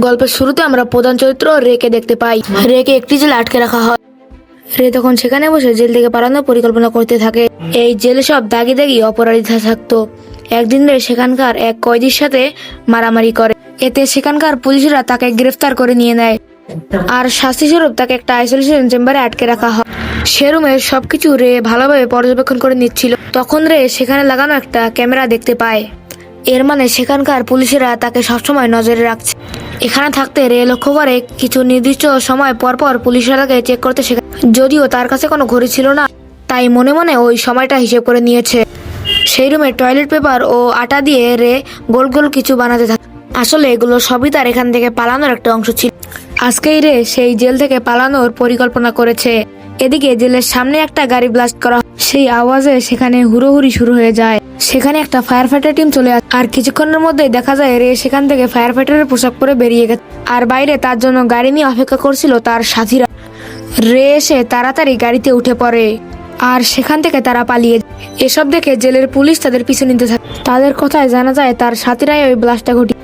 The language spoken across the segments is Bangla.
গল্পের শুরুতে আমরা প্রধান চরিত্র রেকে দেখতে পাই। রেকে একটি জেলে আটকে রাখা হয়। রে তখন সেখানে বসে জেল থেকে পালানোর পরিকল্পনা করতে থাকে। এই জেলে সব দাগি দাগি অপরাধীরা থাকতো। একদিন রে সেখানকার এক কয়েদির সাথে মারামারি করে। এতে সেখানকার পুলিশরা তাকে গ্রেফতার করে নিয়ে নেয় আর শাস্তি স্বরূপ তাকে একটা আইসোলেশন চেম্বারে আটকে রাখা হয়। সে রুমের সবকিছু রে ভালোভাবে পর্যবেক্ষণ করে নিচ্ছিল। তখন রে সেখানে লাগানো একটা ক্যামেরা দেখতে পায়। এর মানে সেখানকার পুলিশেরা তাকে সবসময় নজরে রাখছে। এখানে থাকতে রে লক্ষ্য করে কিছু নির্দিষ্ট সময় পর পর পুলিশরা তাকে চেক করতে শেখে। যদিও তার কাছে কোনো ঘড়ি ছিল না, তাই মনে মনে ওই সময়টা হিসেব করে নিয়েছে। সেই রুমে টয়লেট পেপার ও আটা দিয়ে রে গোল গোল কিছু বানাতে থাকে। আসলে এগুলো সবই তার এখান থেকে পালানোর একটা অংশ ছিল। আজকেই রে সেই জেল থেকে পালানোর পরিকল্পনা করেছে। এদিকে জেলের সামনে একটা গাড়ি ব্লাস্ট করা হয়। সেই আওয়াজে সেখানে হুড়োহুড়ি শুরু হয়ে যায়। সেখানে একটা ফায়ার ফাইটার টিম চলে আসে আর কিছুক্ষণের মধ্যে দেখা যায় রে সেখান থেকে ফায়ার ফাইটারের পোশাক পরে বেরিয়ে গেছে। আর বাইরে তার জন্য গাড়ি নিয়ে অপেক্ষা করছিল তার সাথীরা। রে এসে তাড়াতাড়ি গাড়িতে উঠে পড়ে আর সেখান থেকে তারা পালিয়ে যায়। এসব দেখে জেলের পুলিশ তাদের পিছু নিতে থাকে। তাদের কথায় জানা যায় তার সাথীরাই ওই ব্লাস্টটা ঘটিয়েছে।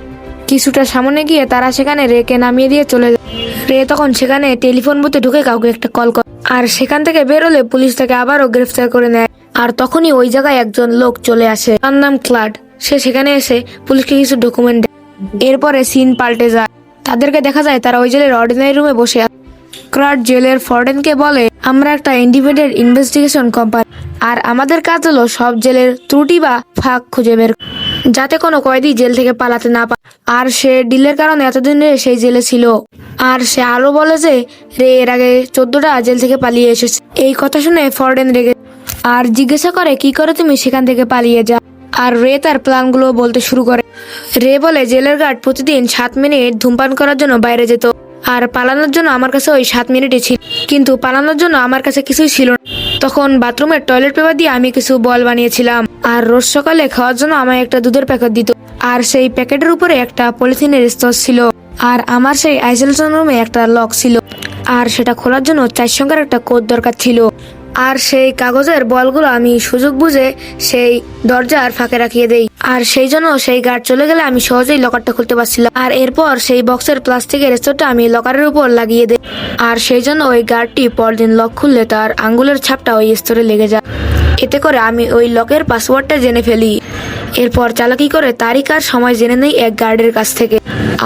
কিছুটা সামনে গিয়ে তারা সেখানে রেকে নামিয়ে দিয়ে চলে যায়। রে তখন সেখানে টেলিফোন বুথে ঢুকে কাউকে একটা কল করে আর সেখান থেকে বেরোলে পুলিশ তাকে আবারও গ্রেফতার করে নেয়। আর তখনই ওই জায়গায় একজন লোক চলে আসে, তার নাম ক্লাড। সে সেখানে এসে পুলিশকে কিছু ডকুমেন্ট দেয়। এরপরে সিন পাল্টে যায়। তাদেরকে দেখা যায় তারা ওই জেলের অর্ডিনারি রুমে বসে আছে। ক্লাড জেলের ফর্ডেনকে বলে, আমরা একটা ইন্ডিপেন্ডেন্ট ইনভেস্টিগেশন কোম্পানি আর আমাদের কাজ হলো সব জেলের ত্রুটি বা ফাঁক খুঁজে বের করা, যাতে কোনো কয়েদি জেল থেকে পালাতে না পারে। আর সে ডিলের কারণে এতদিন রে সেই জেলে ছিল। আর সে আরো বলে যে রে এর আগে 14টা জেল থেকে পালিয়ে এসেছে। এই কথা শুনে ফর্ডেন রেগে আর জিজ্ঞাসা করে, কি করে তুমি সেখান থেকে পালিয়ে যাও? আর রে তার প্ল্যানগুলো বলতে শুরু করে। রে বলে, জেলের গার্ড প্রতিদিন 7 মিনিট ধূমপান করার জন্য বাইরে যেত আর পালানোর জন্য আমার কাছে ওই 7 মিনিটই ছিল। কিন্তু পালানোর জন্য আমার কাছে কিছুই ছিল না। তখন বাথরুমের টয়লেট পেপার দিয়ে আমি কিছু বল বানিয়েছিলাম আর রোজ সকালে খাওয়ার জন্য আমায় একটা দুধের প্যাকেট দিত। আর সেই প্যাকেটের উপরে একটা পলিথিনের স্তর ছিল। আর আমার সেই আইসোলেশন রুমে একটা লক ছিল আর সেটা খোলার জন্য 4 সংখ্যার একটা কোড দরকার ছিল। আর সেই কাগজের বলগুলো আমি সুযোগ বুঝে সেই দরজার ফাঁকে রাখিয়ে দেই। আর সেই জন্য সেই গার্ড চলে গেলে আমি সহজেই লকারটা খুলতে পারছিলাম। আর এরপর সেই বক্সের প্লাস্টিকের স্তরটা আমি লকারের উপর লাগিয়ে দেই। আর সেই জন্য ওই গার্ডটি পরদিন লক খুললে তার আঙ্গুলের ছাপটা ওই স্তরে লেগে যায়। এতে করে আমি ওই লকের পাসওয়ার্ডটা জেনে ফেলি। এরপর চালাকি করে তারিখ আর সময় জেনে নেই এক গার্ডের কাছ থেকে।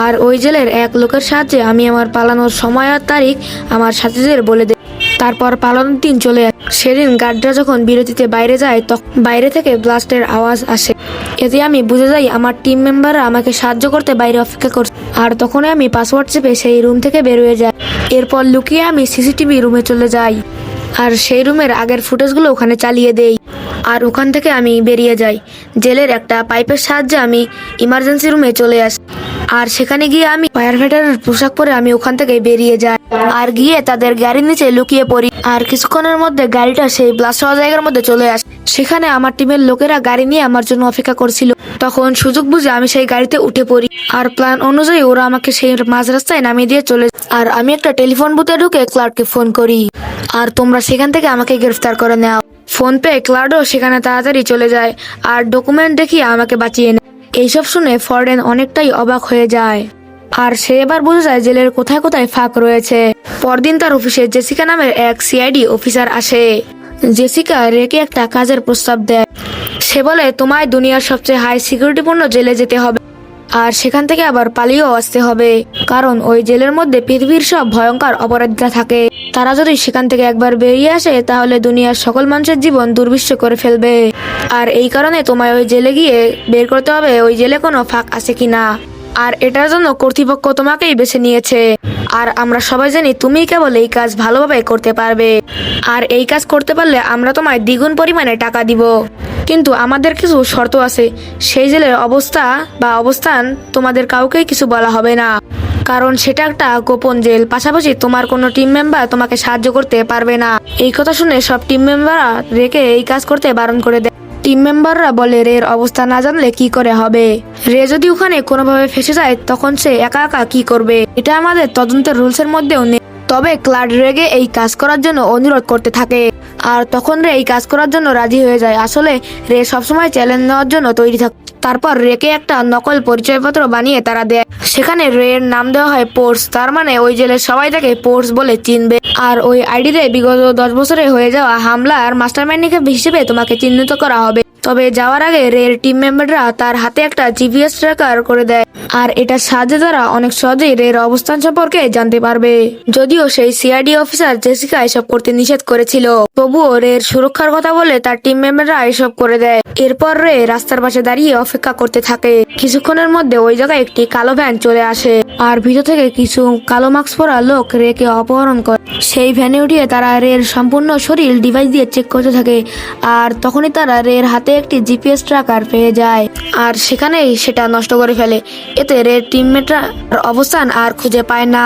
আর ওই জেলের এক লোকের সাহায্যে আমি আমার পালানোর সময় আর তারিখ আমার সাথীদের বলে দেই। তারপর পালানোর দিন চলে আসে। সেদিন গার্ডরা যখন বিরতিতে বাইরে যায় তখন বাইরে থেকে ব্লাস্টের আওয়াজ আসে। এতে আমি বুঝে যাই আমার টিম মেম্বাররা আমাকে সাহায্য করতে বাইরে অপেক্ষা করছে। আর তখনই আমি পাসওয়ার্ড চেপে সেই রুম থেকে বের হয়ে যাই। এরপর লুকিয়ে আমি সিসিটিভি রুমে চলে যাই আর সেই রুমের আগের ফুটেজগুলো ওখানে চালিয়ে দেই। আর ওখান থেকে আমি বেরিয়ে যাই। জেলের একটা পাইপের সাহায্যে আমি ইমার্জেন্সি রুমে চলে আসি। আর সেখানে গিয়ে আমি ফায়ার ফাইটারের পোশাক পরে আমি ওখান থেকে বেরিয়ে যাই আর গিয়ে তাদের গাড়ির নিচে লুকিয়ে পড়ি। আর কিছুক্ষণের মধ্যে গাড়িটা সেই ব্লাস্ট হওয়া জায়গার মধ্যে চলে আসে। সেখানে আমার টিমের লোকেরা গাড়ি নিয়ে আমার জন্য অপেক্ষা করছিল। তখন সুযোগ বুঝে আমি সেই গাড়িতে উঠে পড়ি আর প্ল্যান অনুযায়ী ওরা আমাকে সেই মাঝ রাস্তায় নামিয়ে দিয়ে চলে যায়। আর আমি একটা টেলিফোন বুথে ঢুকে ক্লার্ককে ফোন করি আর তোমরা সেখান থেকে আমাকে গ্রেফতার করে নাও। ফোন পেয়ে ক্লার্কও সেখানে তাড়াতাড়ি চলে যায় আর ডকুমেন্ট দেখিয়ে আমাকে বাঁচিয়ে নেয়। এইসব শুনে ফর্ডেন অনেকটাই অবাক হয়ে যায় আর সে এবার বুঝে যায় জেলের কোথায় কোথায় ফাঁক রয়েছে। পরদিন তার অফিসে জেসিকা নামের এক সিআইডি অফিসার আসে। জেসিকা রেকে একটা কাজের প্রস্তাব দেয়। সে বলে, তোমায় দুনিয়ার সবচেয়ে হাই সিকিউরিটিপূর্ণ জেলে যেতে হবে আর সেখান থেকে আবার পালিয়েও আসতে হবে, কারণ ওই জেলের মধ্যে পৃথিবীর সব ভয়ঙ্কর অপরাধীরা থাকে। তারা যদি সেখান থেকে একবার বেরিয়ে আসে তাহলে দুনিয়ার সকল মানুষের জীবন দুর্বিষহ করে ফেলবে। আর এই কারণে তোমায় ওই জেলে গিয়ে বের করতে হবে ওই জেলে কোনো ফাঁক আছে কিনা। আর এটার জন্য কর্তৃপক্ষ তোমাকেই বেছে নিয়েছে। আর আমরা সবাই জানি তুমি কেবল এই কাজ ভালোভাবে করতে পারবে। আর এই কাজ করতে পারলে আমরা তোমায় দ্বিগুণ পরিমাণে টাকা দিব। কিন্তু আমাদের কিছু শর্ত আছে। সেই জেলের অবস্থান তোমাদের কাউকেই কিছু বলা হবে না, কারণ সেটা একটা গোপন জেল। পাশাপাশি তোমার কোনো টিম মেম্বার তোমাকে সাহায্য করতে পারবে না। এই কথা শুনে সব টিম মেম্বাররা রেকে এই কাজ করতে বারণ করে দেয়। টিম মেম্বাররা বলে, রের অবস্থা না জানলে কি করে হবে? রে যদি ওখানে কোনোভাবে ফেসে যায় তখন সে একা একা কি করবে? এটা আমাদের তদন্তের রুলসের মধ্যেও নেই। তবে ক্লাড রেগে এই কাজ করার জন্য অনুরোধ করতে থাকে আর তখন রে এই কাজ করার জন্য রাজি হয়ে যায়। আসলে রে সবসময় চ্যালেঞ্জ নেওয়ার জন্য তৈরি থাকে। তারপর রেকে একটা নকল পরিচয়পত্র বানিয়ে তারা দেয়। সেখানে রের নাম দেওয়া হয় পোর্স, তার মানে ওই জেলের সবাই তাকে পোর্স বলে চিনবে। আর ওই আইডিতে বিগত 10 বছরে হয়ে যাওয়া হামলার মাস্টারমাইন্ড হিসেবে তোমাকে চিহ্নিত করা হবে। তবে যাওয়ার আগে রের টিম মেম্বাররা তার হাতে একটা জিপিএস ট্র্যাকার করে দেয়, আর এটার সাহায্যে তারা অনেক সহজেই রের অবস্থান সম্পর্কে জানতে পারবে। যদিও সেই সিআইডি অফিসার জেসিকা এসব করতে নিষেধ করেছিল, তবুও রের সুরক্ষার কথা বলে তার টিম মেম্বাররা এসব করে দেয়। এরপর রে রাস্তার পাশে দাঁড়িয়ে অপেক্ষা করতে থাকে। কিছুক্ষণের মধ্যে ওই জায়গায় একটি কালো ভ্যান চলে আসে, আর ভিতর থেকে কিছু কালো মাস্ক পরা লোক রেকে অপহরণ করে। সেই ভ্যানে উঠিয়ে তারা রের সম্পূর্ণ শরীর ডিভাইস দিয়ে চেক করতে থাকে, আর তখনই তারা রের হাতে একটি জিপিএস ট্র্যাকার পেয়ে যায়, আর সেখানেই সেটা নষ্ট করে ফেলে। এতে রের টিমমেটরা অবস্থান আর খুঁজে পায় না,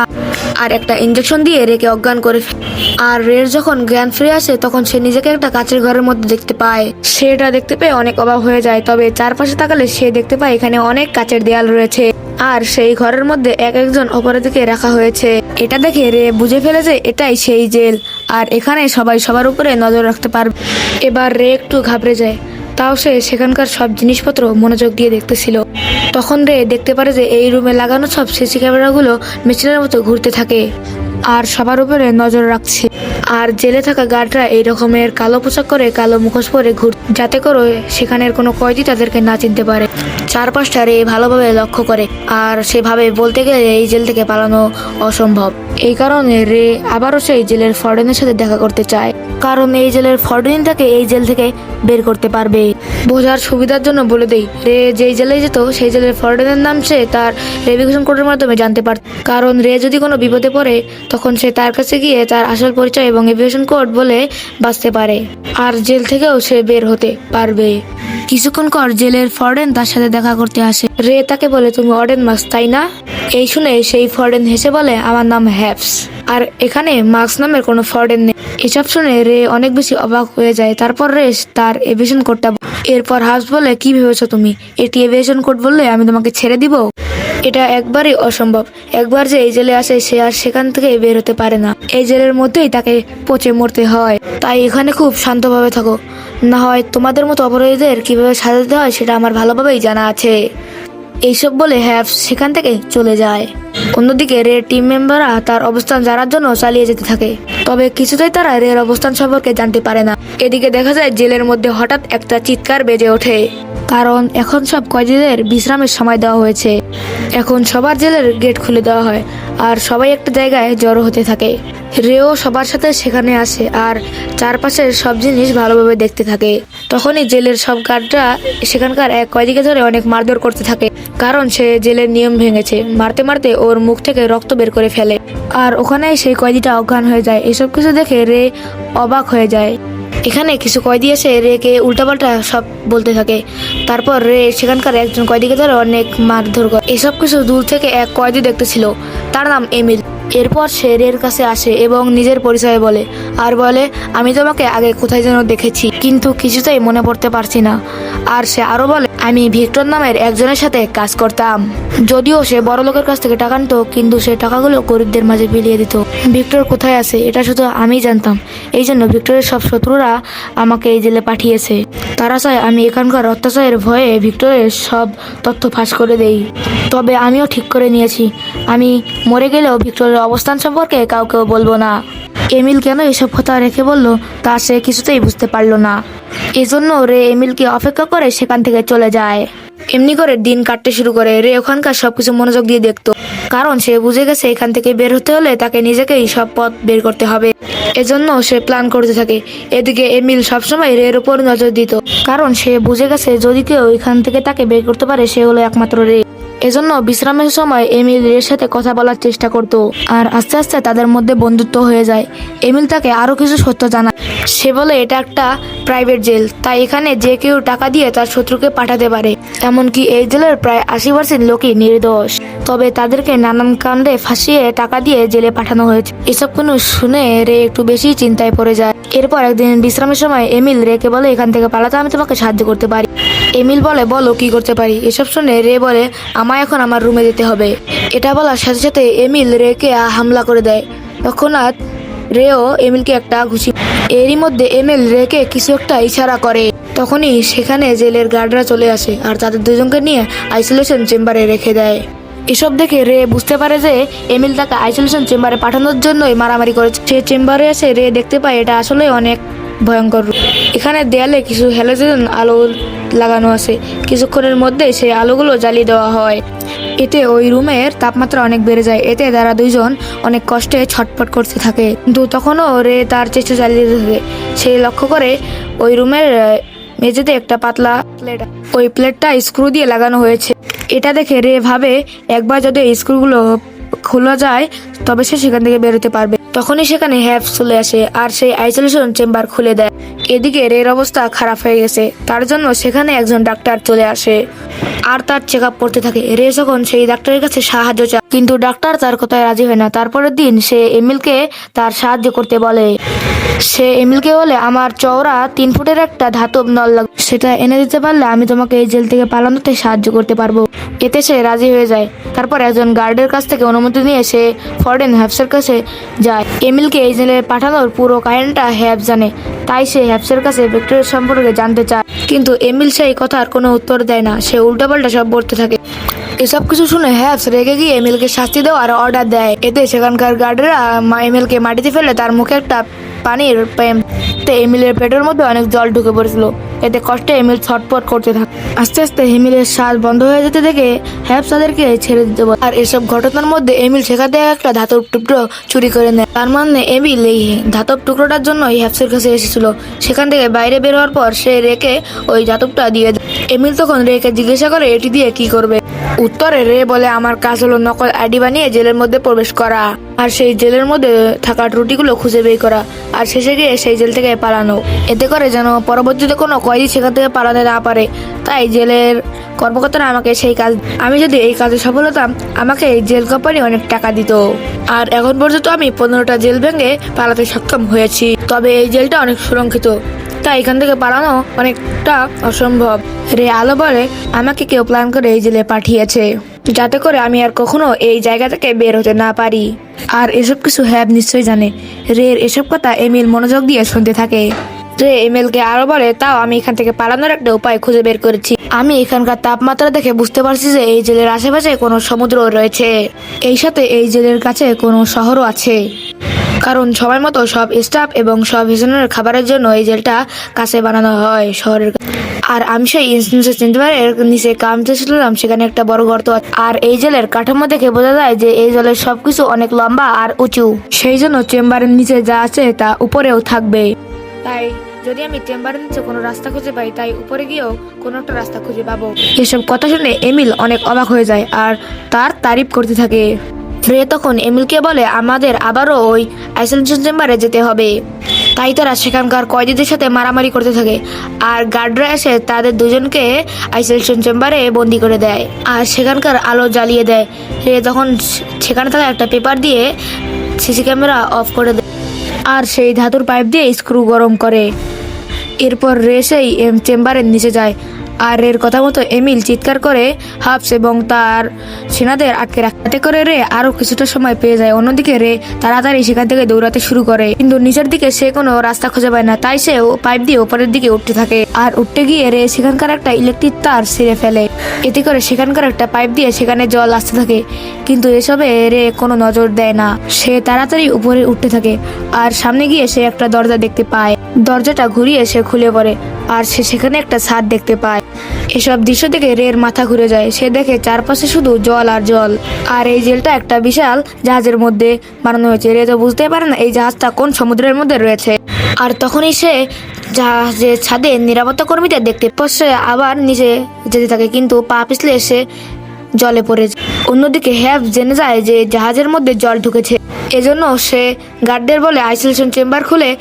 আর একটা ইঞ্জেকশন দিয়ে রেকে অজ্ঞান করে ফেলে। আর রের যখন জ্ঞান ফিরে আসে তখন সে নিজেকে একটা কাচের ঘরের মধ্যে দেখতে পায়। সেটা দেখতে পেয়ে অনেক অবাক হয়ে যায়, তবে চারপাশে তাকালে সে দেখতে পায় এখানে অনেক কাচের দেয়াল রয়েছে, আর সেই ঘরের মধ্যে একজন অপরাধীকে রাখা হয়েছে। এটা দেখে রে বুঝে ফেলে যে এটাই সেই জেল, আর এখানে সবাই সবার উপরে নজর রাখতে পারবে। এবার রে একটু ঘাবড়ে যায়, তাও সে সেখানকার সব জিনিসপত্র মনোযোগ দিয়ে দেখতেছিল। তখন রে দেখতে পারে যে এই রুমে লাগানো সব সিসি ক্যামেরাগুলো মেশিনের মতো ঘুরতে থাকে, আর সবার উপরে নজর রাখছে। আর জেলে থাকা গার্ডরা এই রকমের কালো পোশাক করে, কালো মুখোশ পরে যাতে করে সেখানের কোনো কয়েদি তাদেরকে না চিনতে পারে। চারপাশটা রে ভালোভাবে লক্ষ্য করে, আর সেভাবে বলতে গেলে এই জেল থেকে পালানো অসম্ভব। এই কারণে রে আবারও সেই জেলের ফর্ডেনের সাথে দেখা করতে চায়, কারণ এই জেলের ফর্ডেন তাকে এই জেল থেকে বের করতে পারবে। বোঝার সুবিধার জন্য বলে দেই, রে যেই জেলে যেত সেই জেলের ফর্ডেনের নাম সে তার নেভিগেশন কোডের মাধ্যমে জানতে পারত, কারণ রে যদি কোনো বিপদে পড়ে তখন সে তার কাছে গিয়ে তার আসল পরিচয় এবং নেভিগেশন কোড বলে বাঁচতে পারে, আর জেল থেকেও সে বের হতে পারবে। কিছুক্ষণ পর জেলের ফর্ডেন তার সাথে দেখা করতে আসে। রে তাকে বলে, তুমি অর্ডেন মাস্ক তাই না? এই শুনে সেই ফর্ডেন হেসে বলে, আমার নাম হ্যাপস, আর এখানে মাস্ক নামের কোনো ফর্ডেন নেই। এসব শুনে রে অনেক বেশি অবাক হয়ে যায়। তারপর রে তার এভিয়েশন কোডটা, এরপর হাফস বলে, কি ভেবেছো তুমি এটি এভিয়েশন কোড বললে আমি তোমাকে ছেড়ে দিব? এটা একবারই অসম্ভব। একবার যে এই জেলে আসে সে আর সেখান থেকে বের হতে পারে না, এই জেলের মধ্যেই তাকে পচে মরতে হয়। তাই এখানে খুব শান্তভাবে থাকো, না হয় তোমাদের মতো অপরাধীদের কিভাবে সাজাতে হয় সেটা আমার ভালোভাবেই জানা আছে। এইসব বলে হ্যাপস সেখান থেকে চলে যায়। অন্যদিকে রের টিম মেম্বাররা তার অবস্থান জানার জন্য চালিয়ে যেতে থাকে, তবে কিছুতেই তারা রের অবস্থান সম্পর্কে জানতে পারে না। এদিকে দেখা যায় জেলের মধ্যে হঠাৎ একটা চিৎকার বেজে ওঠে, কারণ এখন সব কয়েদিদের বিশ্রামের সময় দেওয়া হয়েছে। এখন সবার জেলের গেট খুলে দেওয়া হয়, আর সবাই একটা জায়গায় জড়ো হতে থাকে। রেও সবার সাথে সেখানে আসে, আর চারপাশের সব জিনিস ভালোভাবে দেখতে থাকে। তখনই জেলের সব গার্ডরা সেখানকার এক কয়েদিকে ধরে অনেক মারধর করতে থাকে, কারণ সে জেলের নিয়ম ভেঙেছে। মারতে মারতে ওর মুখ থেকে রক্ত বের করে ফেলে, আর ওখানেই সেই কয়েদিটা অজ্ঞান হয়ে যায়। এসব কিছু দেখে রে অবাক হয়ে যায়। এখানে কিছু কয়েদি এসে রেকে উল্টাপাল্টা সব বলতে থাকে। তারপর রে সেখানকার একজন কয়েদিকে ধরে অনেক মারধর করে। এসব কিছু দূর থেকে এক কয়েদি দেখতেছিল, তার নাম এমিল। এরপর সে রের কাছে আসে এবং নিজের পরিচয় বলে, আর বলে, আমি তোমাকে আগে কোথায় যেন দেখেছি, কিন্তু কিছুতেই মনে পড়তে পারছি না। আর সে আরো বলে, আমি ভিক্টর নামের একজনের সাথে কাজ করতাম। যদিও সে বড় লোকের কাছ থেকে টাকা নিত, কিন্তু সে টাকাগুলো গরিবদের মাঝে বিলিয়ে দিত। ভিক্টর কোথায় আছে এটা শুধু আমিই জানতাম, এই জন্য ভিক্টরের সব শত্রুরা আমাকে এই জেলে পাঠিয়েছে। তারা চায় আমি এখানকার অত্যাচারের ভয়ে ভিক্টরের সব তথ্য ফাঁস করে দেই। তবে আমিও ঠিক করে নিয়েছি, আমি মরে গেলেও ভিক্টরের অবস্থান সম্পর্কে কাউকেও বলবো না। এমিল কেন এসব কথা রেখে বলল তা সে কিছুতেই বুঝতে পারল না। এজন্য রে এমিলকে অপেক্ষা করে সেখান থেকে চলে যায়। এমনি করে দিন কাটতে শুরু করে। রে ওখানকার সবকিছু মনোযোগ দিয়ে দেখতো, কারণ সে বুঝে গেছে এখান থেকে বের হতে হলে তাকে নিজেকেই সব পথ বের করতে হবে। এজন্য সে প্ল্যান করতে থাকে। এদিকে এমিল সবসময় রের উপর নজর দিত, কারণ সে বুঝে গেছে যদি কেউ এখান থেকে তাকে বের করতে পারে সে হলো একমাত্র রে। এজন্য বিশ্রামের সময় এমিল রের সাথে কথা বলার চেষ্টা করত, আর আস্তে আস্তে তাদের মধ্যে বন্ধুত্ব হয়ে যায়। এমিল তাকে আরো কিছু সত্য জানায়। সে বলে এটা একটা প্রাইভেট জেল, তাই এখানে যে কেউ টাকা দিয়ে তার শত্রুকে পাঠাতে পারে। এমনকি এই জেলের প্রায় 80% লোকই নির্দোষ, তবে তাদেরকে নানান কাণ্ডে ফাঁসিয়ে টাকা দিয়ে জেলে পাঠানো হয়েছে। এসব কোনো শুনে রে একটু বেশি চিন্তায় পড়ে যায়। এরপর একদিন বিশ্রামের সময় এমিল রেকে বলে, এখান থেকে পালাতে আমি তোমাকে সাহায্য করতে পারি। এমিল বলে, বলো কি করতে পারি। এসব শুনে রে বলে, আমায় এখন আমার রুমে যেতে হবে। এটা বলার সাথে সাথে এমিল রেকে হামলা করে দেয়। তৎক্ষণাৎ রেও এমিলকে একটা ঘুষি। এরই মধ্যে এমিল রেকে কিছু একটা ইশারা করে। তখনই সেখানে জেলের গার্ডরা চলে আসে আর তাদের দুজনকে নিয়ে আইসোলেশন চেম্বারে রেখে দেয়। এসব দেখে রে বুঝতে পারে যে এমিল তাকে আইসোলেশন চেম্বারে পাঠানোর জন্যই মারামারি করেছে। সে চেম্বারে এসে রে দেখতে পায় এটা আসলে অনেক ভয়ঙ্কর রূপ। এখানে দেয়ালে কিছু হ্যালোজেন আলো লাগানো আছে। কিছুক্ষণের মধ্যে সেই আলোগুলো জ্বালিয়ে দেওয়া হয়। এতে ওই রুমের তাপমাত্রা অনেক বেড়ে যায়। এতে তারা দুইজন অনেক কষ্টে ছটফট করতে থাকে, কিন্তু তখনও রে তার চেষ্টা চালিয়ে যেতে থাকে। সে লক্ষ্য করে ওই রুমের মেঝেতে একটা পাতলা প্লেট, ওই প্লেটটা স্ক্রু দিয়ে লাগানো হয়েছে। এটা দেখে রে ভাবে একবার যদি এই স্ক্রুগুলো খোলা যায় তবে সে সেখান থেকে বেরোতে পারবে। তখনই সেখানে হ্যাপ চলে আসে আর সেই আইসোলেশন চেম্বার খুলে দেয়। এদিকে রের অবস্থা খারাপ হয়ে গেছে, তার জন্য সেখানে একজন ডাক্তার চলে আসে আর তার চেক আপ করতে থাকে। রে যখন সেই ডাক্তারের কাছে সাহায্য চায়, কিন্তু ডাক্তার তার কথায় রাজি হয় না। তারপরের দিন সে এমিলকে তার সাহায্য করতে বলে। সে এমিলকে বলে, আমার চওড়া 3 ফুটের একটা ধাতব নল লাগবে, সেটা এনে দিতে পারলে আমি তোমাকে এই জেল থেকে পালানোতে সাহায্য করতে পারবো। এতে সে রাজি হয়ে যায়। তারপর একজন গার্ডের কাছ থেকে অনুমতি নিয়ে সে ফর্ডেন হ্যাপসের কাছে যায়। এমিলকে এই জেলে পাঠানোর পুরো কাহিনীটা হ্যাপ জানে, তাই সে হ্যাপসের কাছে ভিক্টরের সম্পর্কে জানতে চায়। কিন্তু এমিল সেই কথার কোনো উত্তর দেয় না, সে উল্টাপাল্টা সব বলতে থাকে। এসব কিছু শুনে হ্যাপস রেগে গিয়ে এমিলকে শাস্তি দেওয়ার অর্ডার দেয়। এতে সেখানকার গার্ডেরা এমিলকে মাটিতে ফেলে তার মুখে একটা পানির পাম্পতে এমিলের পেটের মধ্যে অনেক জল ঢুকে পড়েছিল। এতে কষ্টে এমিল ছটপট করতে থাকে। আস্তে আস্তে এমিলের শ্বাস বন্ধ হয়ে যেতে দেখে হ্যাপস তাদেরকে ছেড়ে দিতে বলে। আর এসব ঘটনার মধ্যে এমিল সেখান থেকে একটা ধাতব টুকরো চুরি করে নেয়। তার মানে এমিল এই ধাতব টুকরোটার জন্য হ্যাপসের কাছে এসেছিল। সেখান থেকে বাইরে বের হওয়ার পর সে রেকে ওই ধাতবটা দিয়ে দেয়। এমিল তখন রেকে জিজ্ঞাসা করে এটি দিয়ে কি করবে। উত্তরে রে বলে, আমার কাজ হলো নকল আইডি বানিয়ে জেলের মধ্যে প্রবেশ করা আর সেই জেলের মধ্যে থাকা ত্রুটিগুলো খুঁজে বের করা আর শেষে গিয়ে সেই জেল থেকে পালানো। এতে করে যেন পরবর্তীতে কোনো কয়েদি সেখান থেকে পালাতে না পারে। তাই জেলের কর্মকর্তারা আমাকে সেই কাজ, আমি যদি এই কাজে সফল হতাম আমাকে এই জেল কোম্পানি অনেক টাকা দিত। আর এখন পর্যন্ত আমি 15টা জেল ভেঙে পালাতে সক্ষম হয়েছি। তবে এই জেলটা অনেক সুরক্ষিত, তাই এখান থেকে পালানো অনেকটা অসম্ভব। রে আলো বলে, আমাকে কেউ প্ল্যান করে এই জেলে পাঠিয়েছে যাতে করে আমি আর কখনো এই জায়গা থেকে বের হতে না পারি। আর এসব কিছু হ্যাপ নিশ্চয়ই জানে। রের এসব কথা এমিল মনোযোগ দিয়ে শুনতে থাকে। রে এমিলকে আরো বলে, তাও আমি এখান থেকে পালানোর একটা উপায় খুঁজে বের করেছি। আমি এখানকার তাপমাত্রা দেখে বুঝতে পারছি যে এই জেলের আশেপাশে কোনো সমুদ্র রয়েছে। এই সাথে এই জেলের কাছে কোনো শহরও আছে, কারণ সময় মতো সব স্টাফ এবং সব হিজনের খাবারের জন্য এই জেলটা কাছে বানানো হয় শহরের। আর আমি সেই ইনস্টেন্সের চেম্বারের নিচে কামতে শুনলাম সেখানে একটা বড় গর্ত আছে। আর এই জেলের কাঠামো দেখে বোঝা যায় যে এই জলের সবকিছু অনেক লম্বা আর উঁচু, সেই জন্য চেম্বারের নিচে যা আছে তা উপরেও থাকবে। তাই যদি আমি চেম্বারের নিচে কোনো রাস্তা খুঁজে পাই তাই উপরে গিয়েও কোনো একটা রাস্তা খুঁজে পাবো। এসব কথা শুনে এমিল অনেক অবাক হয়ে যায় আর তার তারিফ করতে থাকে। রে তখন এমিলকে বলে, আমাদের আবারও ওই আইসোলেশন চেম্বারে যেতে হবে। তাই তারা সেখানকার কয়েদিদের সাথে মারামারি করতে থাকে আর গার্ডরা এসে তাদের দুজনকে আইসোলেশন চেম্বারে বন্দি করে দেয় আর সেখানকার আলো জ্বালিয়ে দেয়। রে তখন সেখানে থাকা একটা পেপার দিয়ে সিসি ক্যামেরা অফ করে দেয় আর সেই ধাতুর পাইপ দিয়ে স্ক্রু গরম করে। এরপর রে সেই চেম্বারের নিচে যায় আর রের কথা মতো এমিল চিৎকার করে হাফস এবং তার সেনাদের আটকে রাখে। এতে করে রে আরো কিছুটা সময় পেয়ে যায়। অন্যদিকে রে তাড়াতাড়ি সেখান থেকে দৌড়াতে শুরু করে, কিন্তু নিচের দিকে সে কোনো রাস্তা খুঁজে পায় না। তাই সে পাইপ দিয়ে উপরের দিকে উঠতে থাকে আর উঠতে গিয়ে রে সেখানকার একটা ইলেকট্রিক তার ছিঁড়ে ফেলে। এতে করে সেখানকার একটা পাইপ দিয়ে সেখানে জল আসতে থাকে, কিন্তু এসবে রে কোনো নজর দেয় না। সে তাড়াতাড়ি উপরে উঠতে থাকে আর সামনে গিয়ে সে একটা দরজা দেখতে পায়। দরজাটা ঘুরিয়ে সে খুলে পড়ে আর সে সেখানে একটা ছাদ দেখতে পায়। এসব দৃশ্য দেখে রের মাথা ঘুরে যায়। সে দেখে চারপাশে শুধু জল আর জল, আর এই জেলটা একটা বিশাল জাহাজের মধ্যে বানানো হয়েছে। রে তো বুঝতে পারে না এই জাহাজটা কোন সমুদ্রের মধ্যে রয়েছে। আর তখনই সে জাহাজের ছাদে নিরাপত্তা কর্মীদের দেখতে সে আবার নিচে যেতে থাকে, কিন্তু পা পিছলে সে জলে পড়ে যায়। অন্যদিকে হ্যাপ জেনে যায় যে জাহাজের মধ্যে জল ঢুকেছে, এজন্য সে গার্ডদের বলে আইসোলেশন চেম্বার খুলে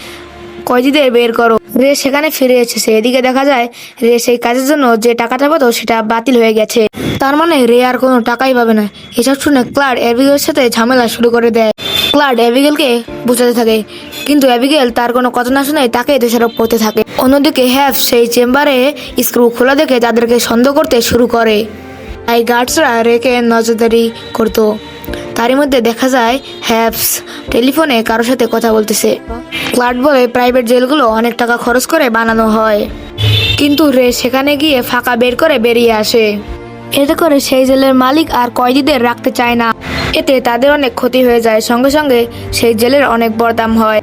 কয়েদিদের বের করো। রে সেখানে ফিরে এসেছে। এদিকে দেখা যায় রে সেই কাজের জন্য যে টাকাটা পেত সেটা বাতিল হয়ে গেছে। তার মানে রে আর কোনো টাকাই পাবে না। এসব শুনে ক্লার্ক অ্যাবিগেলের সাথে ঝামেলা শুরু করে দেয়। ক্লার্ক অ্যাবিগেলকে বোঝাতে থাকে, কিন্তু অ্যাবিগেল তার কোনো কথা না শুনে তাকে দোষারোপ করতে থাকে। অন্যদিকে হ্যাপ সেই চেম্বারে স্ক্রু খোলা দেখে তাদেরকে সন্দেহ করতে শুরু করে। তাই গার্ডসরা রেকে নজরদারি করতো। তারই মধ্যে দেখা যায় হ্যাপস টেলিফোনে কারোর সাথে কথা বলতেছে। ক্লার্ক বলে প্রাইভেট জেলগুলো অনেক টাকা খরচ করে বানানো হয়, কিন্তু রে সেখানে গিয়ে ফাঁকা বের করে বেরিয়ে আসে। এতে করে সেই জেলের মালিক আর কয়েদিদের রাখতে চায় না, এতে তাদের অনেক ক্ষতি হয়ে যায়। সঙ্গে সঙ্গে সেই জেলের অনেক বড় দাম হয়,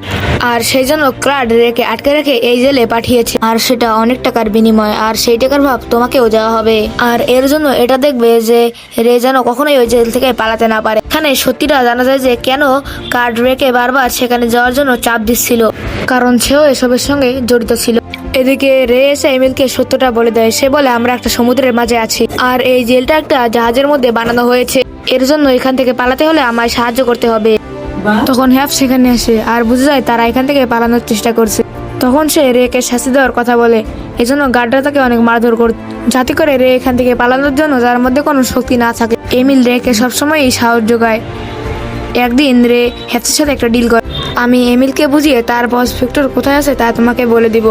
আর সেই জন্য ক্লার্ক রেকে আটকে রেখে এই জেলে পাঠিয়েছে, আর সেটা অনেক টাকার বিনিময়, আর সেই টাকার ভাব তোমাকেও দেওয়া হবে। আর এর জন্য এটা দেখবে যে রে যেন কখনোই ওই জেল থেকে পালাতে না পারে। এখানে সত্যিটা জানা যায় যে কেন ক্লার্ক রেকে বারবার সেখানে যাওয়ার জন্য চাপ দিচ্ছিল, কারণ সেও এসবের সঙ্গে জড়িত ছিল। এদিকে রে এসে এমিলকে সত্যটা বলে দেয়। সে বলে আমরা একটা সমুদ্রের মাঝে আছি, আর এই জেলটা একটা জাহাজের মধ্যে বানানো হয়েছে, এর জন্য এখান থেকে পালাতে হলে আমায় সাহায্য করতে হবে। তখন হ্যাপ সেখানে আসে আর বুঝে যায় তারা এখান থেকে পালানোর চেষ্টা করছে। তখন সে রেকে শাস্তি দেওয়ার কথা বলে, এজন্য গার্ডরা তাকে অনেক মারধর করত, যাতে করে রে এখান থেকে পালানোর জন্য যার মধ্যে কোনো শক্তি না থাকে। এমিল রেকে সবসময়ই সাহস যোগায়। একদিন রে হ্যাপসের সাথে একটা ডিল করে, আমি এমিলকে বুঝিয়ে তার বস ভিক্টর কোথায় আছে তা তোমাকে বলে দিব,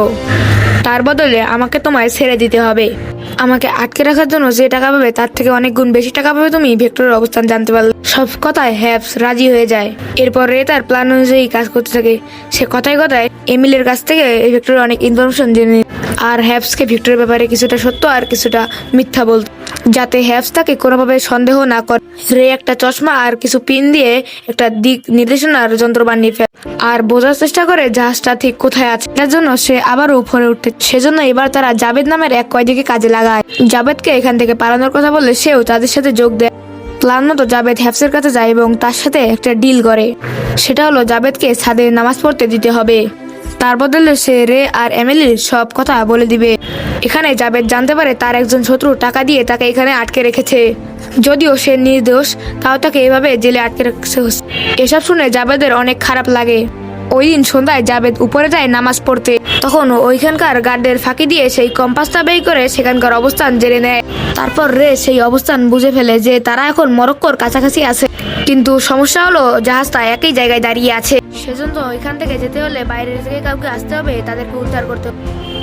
তার বদলে আমাকে তোমায় ছেড়ে দিতে হবে। আমাকে আটকে রাখার জন্য যে টাকা পাবে তার থেকে অনেক গুণ বেশি টাকা পাবে তুমি ভিক্টরের অবস্থান জানতে পারলে। সব কথায় হ্যাপস রাজি হয়ে যায়। এরপর রে তার প্ল্যান অনুযায়ী কাজ করতে থাকে। সে কথায় কথায় এমিলের কাছ থেকে এই ভিক্টরের অনেক ইনফরমেশন জেনে, আর হ্যাপসকে ভিক্টরের ব্যাপারে কিছুটা সত্য আর কিছুটা মিথ্যা বলত, যাতে হ্যাপস তাকে কোনোভাবে সন্দেহ না করে। রে একটা চশমা আর কিছু পিন দিয়ে একটা দিক নির্দেশনার যন্ত্র বানিয়ে ফেলে আর বোঝার চেষ্টা করে জাহাজটা ঠিক কোথায় আছে। এটার জন্য সে আবারও উপরে উঠতে, সেজন্য এবার তারা জাবেদ নামের এক কয়েদিকে কাজে লাগায়। জাবেদকে এখান থেকে পালানোর কথা বললে সেও তাদের সাথে যোগ দেয়। প্ল্যান মতো জাবেদ হ্যাপসের কাছে যায় এবং তার সাথে একটা ডিল করে। সেটা হলো জাবেদকে ছাদে নামাজ পড়তে দিতে হবে, তার বদলে সে রে আর এমিলির সব কথা বলে দিবে। এখানে জাবেদ জানতে পারে তার একজন শত্রু টাকা দিয়ে তাকে এখানে আটকে রেখেছে, যদিও সে নির্দোষ তাও তাকে এভাবে জেলে আটকে রেখেছে। এসব শুনে জাবেদের অনেক খারাপ লাগে। ওই দিন সন্ধ্যায় জাবেদ উপরে যায় নামাজ পড়তে, তখন ওইখানকার গার্ডের ফাঁকি দিয়ে সেই কম্পাসটা বের করে সেখানকার অবস্থান জেনে নেয়। তারপর রে সেই অবস্থান বুঝে ফেলে যে তারা এখন মরক্কোর কাছাকাছি আছে, কিন্তু সমস্যা হলো জাহাজটা একই জায়গায় দাঁড়িয়ে আছে, সেজন্য ওইখান থেকে যেতে হলে বাইরের থেকে কাউকে আসতে হবে, তাদেরকে উদ্ধার করতে হবে।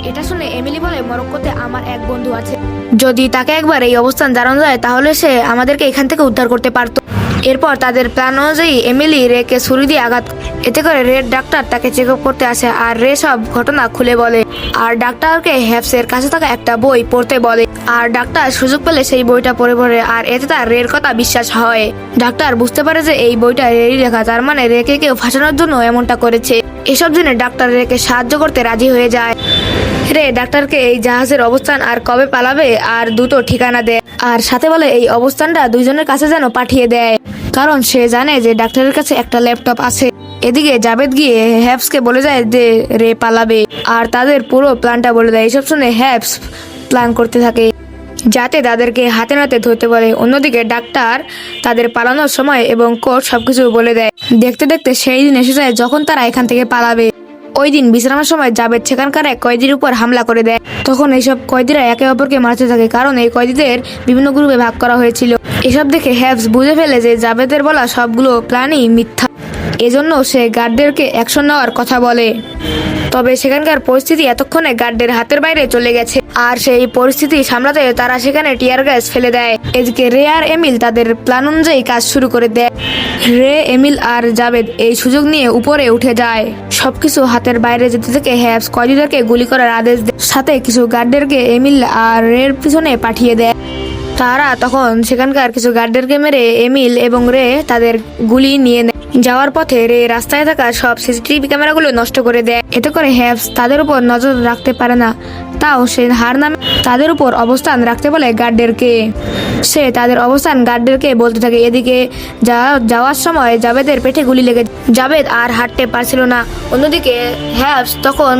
এটা শুনে এমিলি বলে মরক্কোতে আমার এক বন্ধু আছে, যদি তাকে একবার এই অবস্থান জানানো যায় তাহলে সে আমাদেরকে এখান থেকে উদ্ধার করতে পারতো। এরপর তাদের প্ল্যান অনুযায়ী এমিলি রেকে ছুরি দিয়ে আঘাত, এতে করে রেড ডাক্তার তাকে চেক আপ করতে আসে আর রে সব ঘটনা খুলে বলে, আর ডাক্তারকে হ্যাপসের কাছে থাকা একটা বই পড়তে বলে, আর ডাক্তার সুযোগ পেলে সেই বইটা পড়ে আর এতে তার রের কথা বিশ্বাস হয়। ডাক্তার বুঝতে পারে যে এই বইটা রেরই লেখা, তার মানে রেকে কেউ ফাঁসানোর জন্য এমনটা করেছে। এসব জেনে ডাক্তার রেকে সাহায্য করতে রাজি হয়ে যায়। রে ডাক্তারকে এই জাহাজের অবস্থান আর কবে পালাবে আর দুটো ঠিকানা দেয়, আর সাথে বলে এই অবস্থানটা দুইজনের কাছে যেন পাঠিয়ে দেয়, কারণ সে জানে যে ডাক্তারের কাছে একটা ল্যাপটপ আছে। এদিকে জাবেদ গিয়ে হ্যাপসকে বলে যায় যে রে পালাবে, আর তাদের পুরো প্ল্যানটা বলে দেয়। এসব শুনে হ্যাপস প্ল্যান করতে থাকে যাতে তাদেরকে হাতে নাতে ধরতে পারে। অন্যদিকে ডাক্তার তাদের পালানোর সময় এবং কোর্ট সবকিছু বলে দেয়। দেখতে দেখতে সেই দিন এসে যায় যখন তারা এখান থেকে পালাবে। ওই দিন বিশ্রামের সময় জাবেদ সেখানকার এক কয়েদির উপর হামলা করে দেয়। তখন এইসব কয়েদিরা একে অপরকে মারতে থাকে, কারণ এই কয়েদিদের বিভিন্ন গ্রুপে ভাগ করা হয়েছিল। এসব দেখে হ্যাপস বুঝে ফেলে যে জাবেদের বলা সবগুলো প্ল্যানই মিথ্যা, এজন্য সে গার্ডদেরকে অ্যাকশন নেওয়ার কথা বলে। তবে সেখানকার পরিস্থিতি এতক্ষণে গার্ডদের হাতের বাইরে চলে গেছে, আর সেই পরিস্থিতি সামলাতে তারা সেখানে টিয়ার গ্যাস ফেলে দেয়। এদিকে রে আর এমিল তাদের প্ল্যান অনুযায়ী কাজ শুরু করে দেয়। রে, এমিল আর জাবেদ এই সুযোগ নিয়ে উপরে উঠে যায়। সবকিছু হাতের বাইরে যেতে থেকে হ্যাপস কয়েদিদেরকে গুলি করার আদেশ দেয়, সাথে কিছু গার্ডদেরকে এমিল আর রের পিছনে পাঠিয়ে দেয়। তারা তখন সেখানকার কিছু গার্ডদেরকে মেরে এমিল এবং রে তাদের গুলি নিয়ে নেয়। যাওয়ার পথে রে রাস্তায় থাকা সব সিসিটিভি ক্যামেরাগুলো নষ্ট করে দেয়, এতে করে হ্যাপস তাদের উপর নজর রাখতে পারে না। তাও সে হার নামে তাদের উপর অবস্থান রাখতে বলে গার্ডদেরকে। সে তাদের অবস্থান গার্ডদেরকে বলতে থাকে। এদিকে যাওয়ার সময় জাবেদের পেটে গুলি লেগে জাবেদ আর হাঁটতে পারছিল না। অন্যদিকে হ্যাপস তখন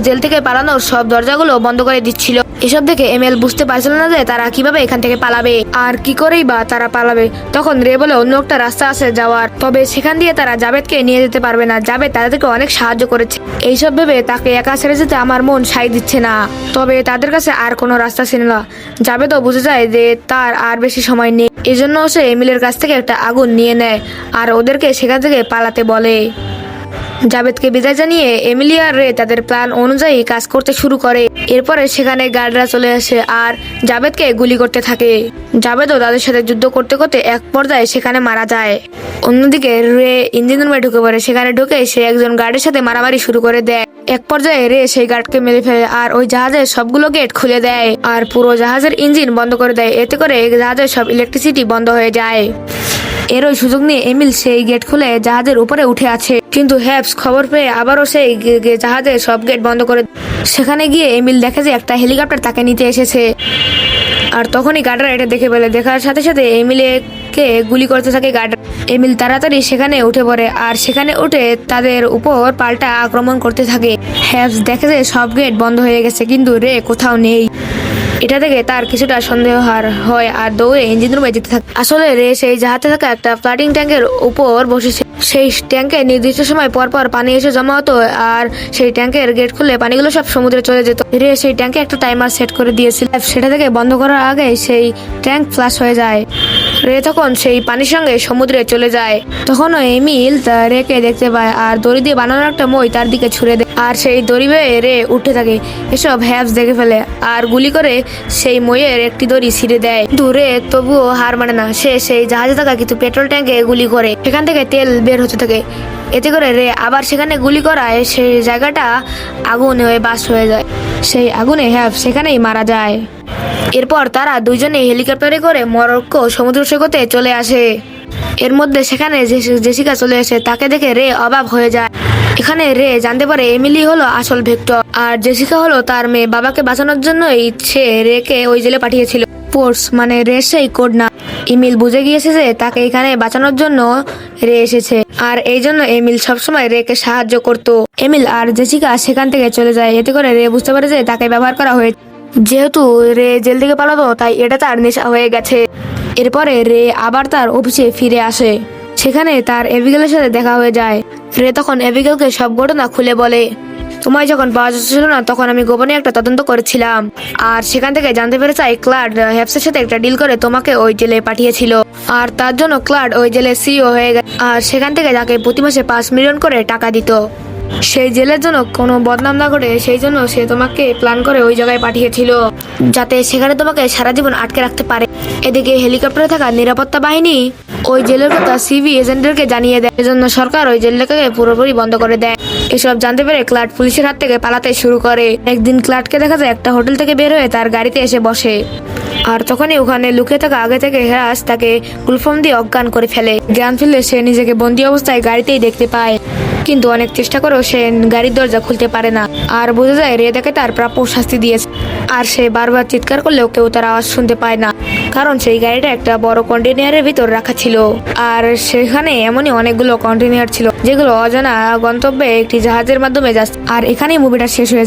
জেল থেকে পালানোর সব দরজাগুলো বন্ধ করে দিচ্ছিল। এসব দেখে এমএল বুঝতে পারছিল না যে তারা কিভাবে এখান থেকে পালাবে আর কি করেই বা তারা পালাবে। তখন রে বলে অন্য একটা রাস্তা আছে যাওয়ার, তবে সেখান দিয়ে তারা জাবেদকে নিয়ে যেতে পারবে না। জাবেদ তাদেরকে অনেক সাহায্য করেছে, এইসব ভেবে তাকে একা ছেড়ে যেতে আমার মন সাই দিচ্ছে না। তবে তাদের কাছে আর কোনো রাস্তা ছিল না। জাবেদও বুঝে যায় যে তার আর বেশি সময় নেই, এজন্য সে এমিলের কাছ থেকে একটা আগুন নিয়ে নেয় আর ওদেরকে সেখান থেকে পালাতে বলে। জাভেদকে বিদায় জানিয়ে এমিলি আর রে তাদের প্ল্যান অনুযায়ী কাজ করতে শুরু করে। এরপরে সেখানে গার্ডরা চলে আসে আর জাভেদকে গুলি করতে থাকে। জাভেদও তাদের সাথে যুদ্ধ করতে করতে এক পর্যায়ে সেখানে মারা যায়। অন্যদিকে রে ইঞ্জিন রুমে ঢুকে পড়ে। সেখানে ঢুকে সে একজন গার্ডের সাথে মারামারি শুরু করে দেয়। এক পর্যায়ে রে সেই গার্ডকে মেরে ফেলে আর ওই জাহাজের সবগুলো গেট খুলে দেয় আর পুরো জাহাজের ইঞ্জিন বন্ধ করে দেয়। এতে করে জাহাজের সব ইলেকট্রিসিটি বন্ধ হয়ে যায়। এর ওই সুযোগ নিয়ে এমিল সেই গেট খুলে জাহাজের উপরে উঠে আছে, কিন্তু হ্যাপস খবর পেয়ে আবারও সেই জাহাজের সব গেট বন্ধ করে। সেখানে গিয়ে এমিল দেখে যে একটা হেলিকপ্টার তাকে নিতে এসেছে আর তখনই গার্ডার এটা দেখে ফেলে। দেখার সাথে সাথে এমিলকে গুলি করতে থাকে গার্ডার। এমিল তাড়াতাড়ি সেখানে উঠে পড়ে আর সেখানে উঠে তাদের উপর পাল্টা আক্রমণ করতে থাকে। হ্যাপস দেখে যে সব গেট বন্ধ হয়ে গেছে, কিন্তু রে কোথাও নেই। এটা থেকে তার কিছুটা সন্দেহ হয় আর দৌড়ে ইঞ্জিন রুমে যেতে থাকে। আসলে রে সেই জাহাজে থাকা একটা ফ্লাডিং ট্যাঙ্কের উপর বসেছে। সেই ট্যাঙ্কে নির্দিষ্ট সময় পর পর পানি এসে জমা হতো আর সেই ট্যাঙ্কের গেট খুলে পানিগুলো সব সমুদ্রে চলে যেত। রে সেই ট্যাঙ্কে একটা টাইমার সেট করে দিয়েছিল, সেটা থেকে বন্ধ করার আগে সেই ট্যাঙ্ক ফ্লাশ হয়ে যায়। রে তখন সেই পানির সঙ্গে সমুদ্রে চলে যায়। তখনও এমিল রেকে দেখতে পায় আর দড়ি দিয়ে বানানো একটা মই তার দিকে ছুড়ে দেয় আর সেই দড়ি বেয়ে রে উঠতে থাকে। এসব হ্যাপস দেখে ফেলে আর গুলি করে সেই মইয়ের একটি দড়ি ছিঁড়ে দেয়, কিন্তু রে তবুও হার মানে না। সে সেই জাহাজে থাকা কিছু পেট্রোল ট্যাঙ্কে গুলি করে, সেখান থেকে তেল বের হতে থাকে। এতে করে রে আবার সেখানে গুলি করায় সেই জায়গাটা আগুন হয়ে বাস্ট হয়ে যায়। সেই আগুনে হ্যাপস সেখানেই মারা যায়। এরপর তারা দুইজনে হেলিকপ্টারে করে মরক্কো সমুদ্র সৈকতে চলে আসে। এর মধ্যে সেখানে জেসিকা চলে আসে। তাকে দেখে রে অবাক হয়ে যায়। এখানে রে জানতে পারে এমিলি হলো আসল ভেক্টর আর জেসিকা হলো তার মেয়ে। বাবাকে বাঁচানোর জন্যই সে রেকে ওই জেলে পাঠিয়েছিল। ফোর্স মানে রে সেই কোড না। এমিল বুঝে গিয়েছে যে তাকে এখানে বাঁচানোর জন্য রে এসেছে আর এই জন্য এমিল সবসময় রেকে সাহায্য করত। এমিল আর জেসিকা সেখান থেকে চলে যায়। এতে করে রে বুঝতে পারে যে তাকে ব্যবহার করা হয়েছে। যেহেতু রে জেল থেকে পালাতো তাই এটা তার নেশা হয়ে গেছে। এরপরে রে আবার তার অফিসে ফিরে আসে। সেখানে তার এবিগেলের সাথে দেখা হয়ে যায়। রে তখন এবিগেলকে সব ঘটনা খুলে বলে, তোমায় যখন পাওয়া যাচ্ছিল না তখন আমি গোপনে একটা তদন্ত করেছিলাম আর সেখান থেকে জানতে পেরে চাই ক্লাড হ্যাপসের সাথে একটা ডিল করে তোমাকে ওই জেলে পাঠিয়েছিল আর তার জন্য ক্লাড ওই জেলে সিইও হয়ে গেছে আর সেখান থেকে তাকে প্রতি মাসে 5 মিলিয়ন করে টাকা দিত। সেই জেলের জন্য কোনো বদনাম না করে সেই জন্য সে তোমাকে প্ল্যান করে ওই জায়গায় পাঠিয়েছিল যাতে সেখানে তোমাকে সারা জীবন আটকে রাখতে পারে। এদিকে হেলিকপ্টারে থাকা নিরাপত্তা বাহিনী ওই জেলের কথা সিভি এজেন্টদেরকে জানিয়ে দেয়। এজন্য সরকার ওই জেলটাকে পুরোপুরি বন্ধ করে দেয়। এসব জানতে পেরে ক্লাড পুলিশের হাত থেকে পালাতে শুরু করে। একদিন ক্লাডকে দেখা যায় একটা হোটেল থেকে বের হয়ে তার গাড়িতে এসে বসে আর তখনই ওখানে লুকিয়ে থাকা আগে থেকে হ্যারাস তাকে গুলফাম দিয়ে অজ্ঞান করে ফেলে। জ্ঞান ফিরলে সে নিজেকে বন্দি অবস্থায় গাড়িতেই দেখতে পায়, কিন্তু অনেক চেষ্টা করেও সে গাড়ির দরজা খুলতে পারে না আর বোঝা যায় রে তাকে তার প্রাপ্য শাস্তি দিয়েছে। আর সে বারবার চিৎকার করলেও কেউ তার আওয়াজ শুনতে পায় না, কারণ সেই গাড়িটা একটা বড় কন্টেনারের ভিতর রাখা ছিল আর সেখানে এমনই অনেকগুলো কন্টেনার ছিল যেগুলো অজানা গন্তব্যে একটি জাহাজের মাধ্যমে যাচ্ছে। আর এখানেই মুভিটা শেষ হয়েছে।